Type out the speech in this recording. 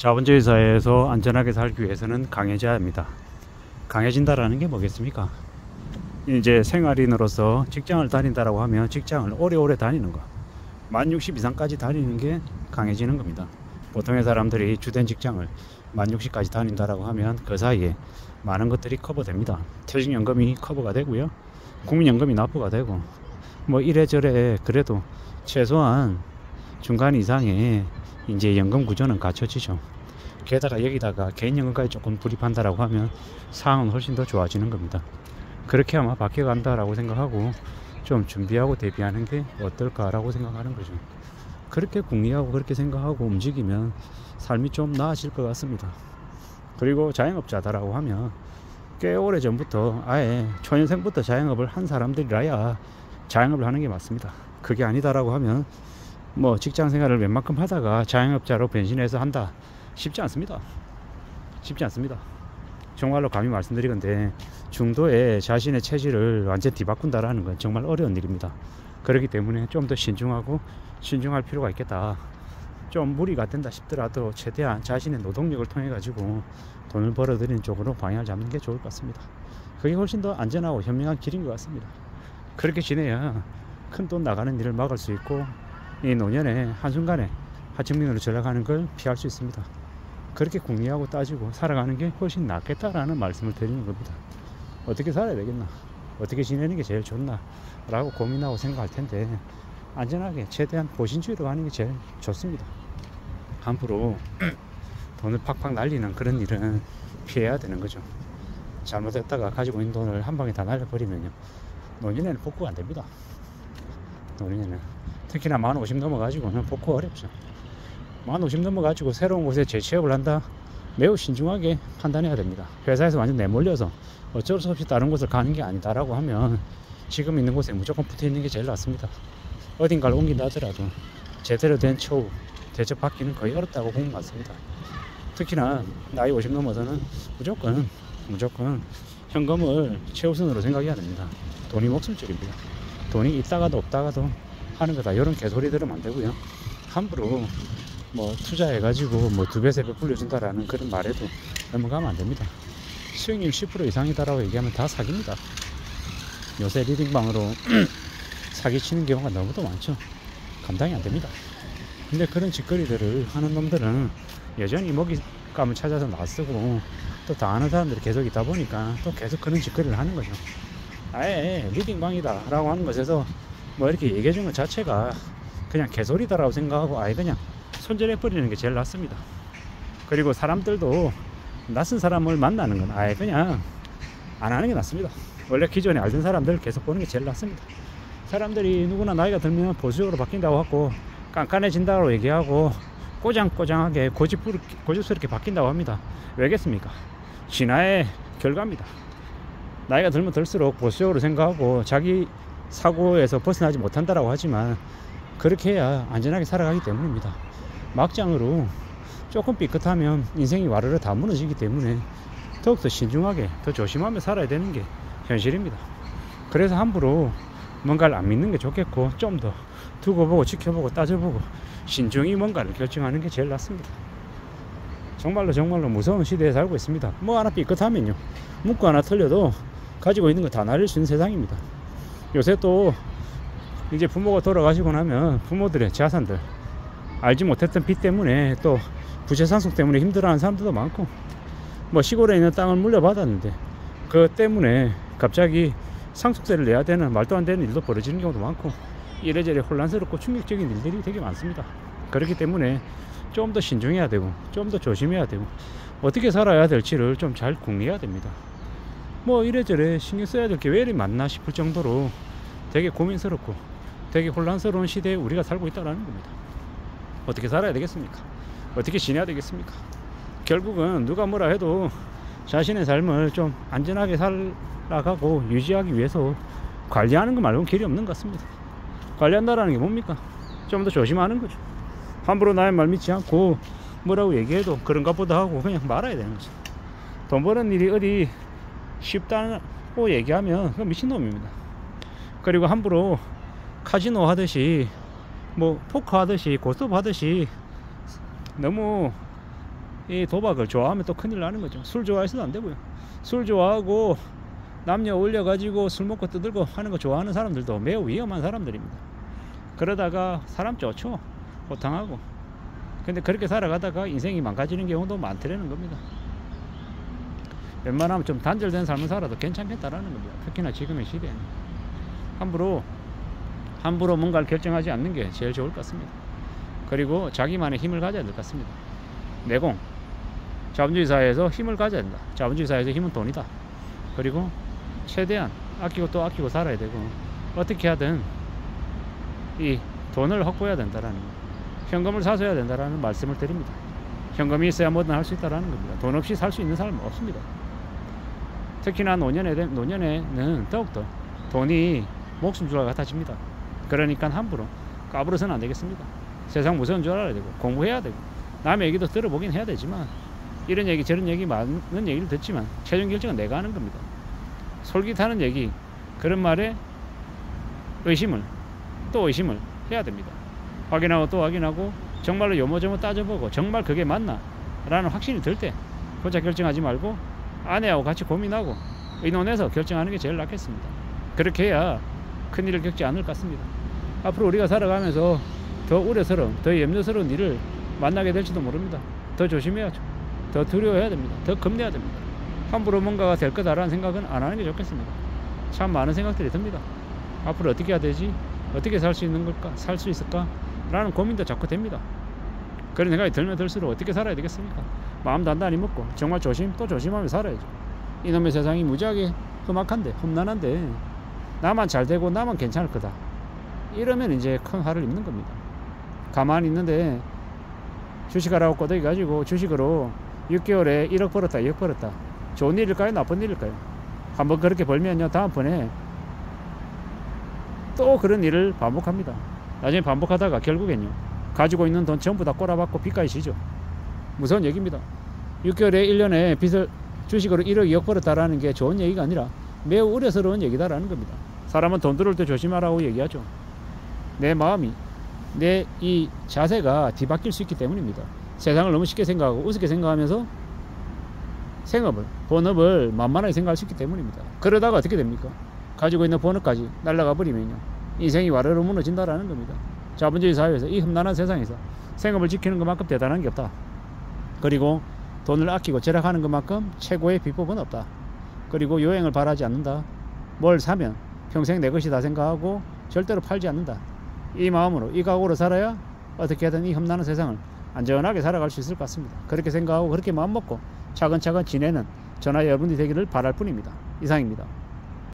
자본주의 사회에서 안전하게 살기 위해서는 강해져야 합니다. 강해진다라는 게 뭐겠습니까? 이제 생활인으로서 직장을 다닌다라고 하면 직장을 오래오래 다니는 거, 만 60 이상까지 다니는 게 강해지는 겁니다. 보통의 사람들이 주된 직장을 만 60까지 다닌다라고 하면 그 사이에 많은 것들이 커버됩니다. 퇴직연금이 커버가 되고요, 국민연금이 납부가 되고, 뭐 이래저래 그래도 최소한 중간 이상의 이제 연금 구조는 갖춰지죠. 게다가 여기다가 개인연금까지 조금 불입한다라고 하면 상황은 훨씬 더 좋아지는 겁니다. 그렇게 아마 바뀌어간다라고 생각하고 좀 준비하고 대비하는 게 어떨까라고 생각하는 거죠. 그렇게 궁리하고 그렇게 생각하고 움직이면 삶이 좀 나아질 것 같습니다. 그리고 자영업자다라고 하면 꽤 오래 전부터 아예 초년생부터 자영업을 한 사람들이라야 자영업을 하는 게 맞습니다. 그게 아니다라고 하면 뭐 직장 생활을 웬만큼 하다가 자영업자로 변신해서 한다, 쉽지 않습니다. 쉽지 않습니다. 정말로 감히 말씀드리건데 중도에 자신의 체질을 완전 뒤바꾼다라는 건 정말 어려운 일입니다. 그렇기 때문에 좀 더 신중할 필요가 있겠다. 좀 무리가 된다 싶더라도 최대한 자신의 노동력을 통해 가지고 돈을 벌어들이는 쪽으로 방향을 잡는 게 좋을 것 같습니다. 그게 훨씬 더 안전하고 현명한 길인 것 같습니다. 그렇게 지내야 큰 돈 나가는 일을 막을 수 있고 이 노년에 한순간에 하층민으로 전락하는 걸 피할 수 있습니다. 그렇게 궁리하고 따지고 살아가는 게 훨씬 낫겠다라는 말씀을 드리는 겁니다. 어떻게 살아야 되겠나, 어떻게 지내는 게 제일 좋나 라고 고민하고 생각할 텐데, 안전하게 최대한 보신주의로 하는 게 제일 좋습니다. 함부로 돈을 팍팍 날리는 그런 일은 피해야 되는 거죠. 잘못했다가 가지고 있는 돈을 한 방에 다 날려버리면요, 노년에는 복구가 안 됩니다. 노년에는 특히나 만 50 넘어가지고는 복구가 어렵죠. 만 50 넘어가지고 새로운 곳에 재취업을 한다, 매우 신중하게 판단해야 됩니다. 회사에서 완전 내몰려서 어쩔 수 없이 다른 곳을 가는 게 아니다라고 하면 지금 있는 곳에 무조건 붙어 있는 게 제일 낫습니다. 어딘가를 옮긴다 하더라도 제대로 된 처우 대접받기는 거의 어렵다고 보면 맞습니다. 특히나 나이 50 넘어서는 무조건 현금을 최우선으로 생각해야 됩니다. 돈이 목숨줄입니다. 돈이 있다가도 없다가도 하는 거다, 이런 개소리 들으면 안 되고요. 함부로 뭐 투자해가지고 뭐 2배 3배 불려준다라는 그런 말에도 넘어가면 안 됩니다. 수익률 10% 이상이다라고 얘기하면 다 사기입니다. 요새 리딩방으로 사기치는 경우가 너무도 많죠. 감당이 안 됩니다. 근데 그런 짓거리들을 하는 놈들은 여전히 먹잇감을 찾아서 나쓰고 또 다 아는 사람들이 계속 있다 보니까 또 계속 그런 짓거리를 하는 거죠. 아예 리딩방이다 라고 하는 것에서 뭐 이렇게 얘기해 준 것 자체가 그냥 개소리다라고 생각하고 아예 그냥 손절해 버리는 게 제일 낫습니다. 그리고 사람들도 낯선 사람을 만나는 건 아예 그냥 안 하는 게 낫습니다. 원래 기존에 알던 사람들 계속 보는 게 제일 낫습니다. 사람들이 누구나 나이가 들면 보수적으로 바뀐다고 하고 깐깐해진다고 얘기하고 꼬장꼬장하게 고집스럽게 바뀐다고 합니다. 왜겠습니까? 진화의 결과입니다. 나이가 들면 들수록 보수적으로 생각하고 자기 사고에서 벗어나지 못한다라고 하지만 그렇게 해야 안전하게 살아가기 때문입니다. 막장으로 조금 삐끗하면 인생이 와르르 다 무너지기 때문에 더욱더 신중하게 더 조심하며 살아야 되는 게 현실입니다. 그래서 함부로 뭔가를 안 믿는 게 좋겠고 좀 더 두고 보고 지켜보고 따져보고 신중히 뭔가를 결정하는 게 제일 낫습니다. 정말로 무서운 시대에 살고 있습니다. 뭐 하나 삐끗하면요, 문구 하나 틀려도 가지고 있는 거 다 날릴 수 있는 세상입니다. 요새 또 이제 부모가 돌아가시고 나면 부모들의 자산들, 알지 못했던 빚 때문에 또 부채 상속 때문에 힘들어하는 사람들도 많고, 뭐 시골에 있는 땅을 물려받았는데 그 때문에 갑자기 상속세를 내야 되는 말도 안 되는 일도 벌어지는 경우도 많고, 이래저래 혼란스럽고 충격적인 일들이 되게 많습니다. 그렇기 때문에 좀 더 신중해야 되고 좀 더 조심해야 되고 어떻게 살아야 될지를 좀 잘 궁리해야 됩니다. 뭐 이래저래 신경 써야 될 게 왜 이리 많나 싶을 정도로 되게 고민스럽고 되게 혼란스러운 시대에 우리가 살고 있다는 겁니다. 어떻게 살아야 되겠습니까? 어떻게 지내야 되겠습니까? 결국은 누가 뭐라 해도 자신의 삶을 좀 안전하게 살아가고 유지하기 위해서 관리하는 것 말고는 길이 없는 것 같습니다. 관리한다라는 게 뭡니까? 좀 더 조심하는 거죠. 함부로 나의 말 믿지 않고 뭐라고 얘기해도 그런가 보다 하고 그냥 말아야 되는 거죠. 돈 버는 일이 어디 쉽다고 얘기하면 그건 미친놈입니다. 그리고 함부로 카지노 하듯이 뭐 포커 하듯이 고스톱 하듯이 너무 이 도박을 좋아하면 또 큰일 나는 거죠. 술 좋아해서도 안 되고요. 술 좋아하고 남녀 올려가지고 술 먹고 떠들고 하는 거 좋아하는 사람들도 매우 위험한 사람들입니다. 그러다가 사람 좋죠. 호탕하고. 근데 그렇게 살아가다가 인생이 망가지는 경우도 많더라는 겁니다. 웬만하면 좀 단절된 삶을 살아도 괜찮겠다라는 겁니다. 특히나 지금의 시대에는 함부로 뭔가를 결정하지 않는 게 제일 좋을 것 같습니다. 그리고 자기만의 힘을 가져야 될 것 같습니다. 내공, 자본주의 사회에서 힘을 가져야 된다. 자본주의 사회에서 힘은 돈이다. 그리고 최대한 아끼고 또 아끼고 살아야 되고, 어떻게 하든 이 돈을 확보해야 된다라는 거, 현금을 사서야 된다라는 말씀을 드립니다. 현금이 있어야 뭐든 할 수 있다라는 겁니다. 돈 없이 살 수 있는 사람은 없습니다. 특히나 노년에는 더욱더 돈이 목숨줄과 같아집니다. 그러니까 함부로 까불어서는 안 되겠습니다. 세상 무서운 줄 알아야 되고, 공부해야 되고, 남의 얘기도 들어보긴 해야 되지만, 이런 얘기 저런 얘기 많은 얘기를 듣지만 최종 결정은 내가 하는 겁니다. 솔깃하는 얘기, 그런 말에 의심을 해야 됩니다. 확인하고 또 확인하고, 정말로 요모조모 따져보고 정말 그게 맞나 라는 확신이 들 때 혼자 결정하지 말고 아내하고 같이 고민하고 의논해서 결정하는 게 제일 낫겠습니다. 그렇게 해야 큰일을 겪지 않을 것 같습니다. 앞으로 우리가 살아가면서 더 우려스러운, 더 염려스러운 일을 만나게 될지도 모릅니다. 더 조심해야죠. 더 두려워해야 됩니다. 더 겁내야 됩니다. 함부로 뭔가가 될 거다라는 생각은 안 하는 게 좋겠습니다. 참 많은 생각들이 듭니다. 앞으로 어떻게 해야 되지? 어떻게 살 수 있는 걸까? 살 수 있을까? 라는 고민도 자꾸 됩니다. 그런 생각이 들면 들수록 어떻게 살아야 되겠습니까? 마음 단단히 먹고 정말 또 조심하며 살아야죠. 이놈의 세상이 무지하게 험악한데, 험난한데, 나만 잘 되고 나만 괜찮을 거다, 이러면 이제 큰 화를 입는 겁니다. 가만히 있는데 주식하라고 꼬드기 가지고 주식으로 6개월에 1억 벌었다, 2억 벌었다. 좋은 일일까요? 나쁜 일일까요? 한번 그렇게 벌면요, 다음번에 또 그런 일을 반복합니다. 나중에 반복하다가 결국엔요, 가지고 있는 돈 전부 다 꼬라박고 빚까지 지죠. 무서운 얘기입니다. 6개월에 1년에 빚을 주식으로 1억 2억 벌었다라는 게 좋은 얘기가 아니라 매우 우려스러운 얘기다라는 겁니다. 사람은 돈 들어올 때 조심하라고 얘기하죠. 내 마음이, 내 이 자세가 뒤바뀔 수 있기 때문입니다. 세상을 너무 쉽게 생각하고 우습게 생각하면서 본업을 만만하게 생각할 수 있기 때문입니다. 그러다가 어떻게 됩니까? 가지고 있는 본업까지 날아가 버리면요, 인생이 와르르 무너진다라는 겁니다. 자본주의 사회에서, 이 험난한 세상에서 생업을 지키는 것만큼 대단한 게 없다. 그리고 돈을 아끼고 절약하는 것만큼 최고의 비법은 없다. 그리고 요행을 바라지 않는다. 뭘 사면 평생 내 것이다 생각하고 절대로 팔지 않는다. 이 마음으로, 이 각오로 살아야 어떻게 하든 이 험난한 세상을 안전하게 살아갈 수 있을 것 같습니다. 그렇게 생각하고 그렇게 마음먹고 차근차근 지내는 저나 여러분이 되기를 바랄 뿐입니다. 이상입니다.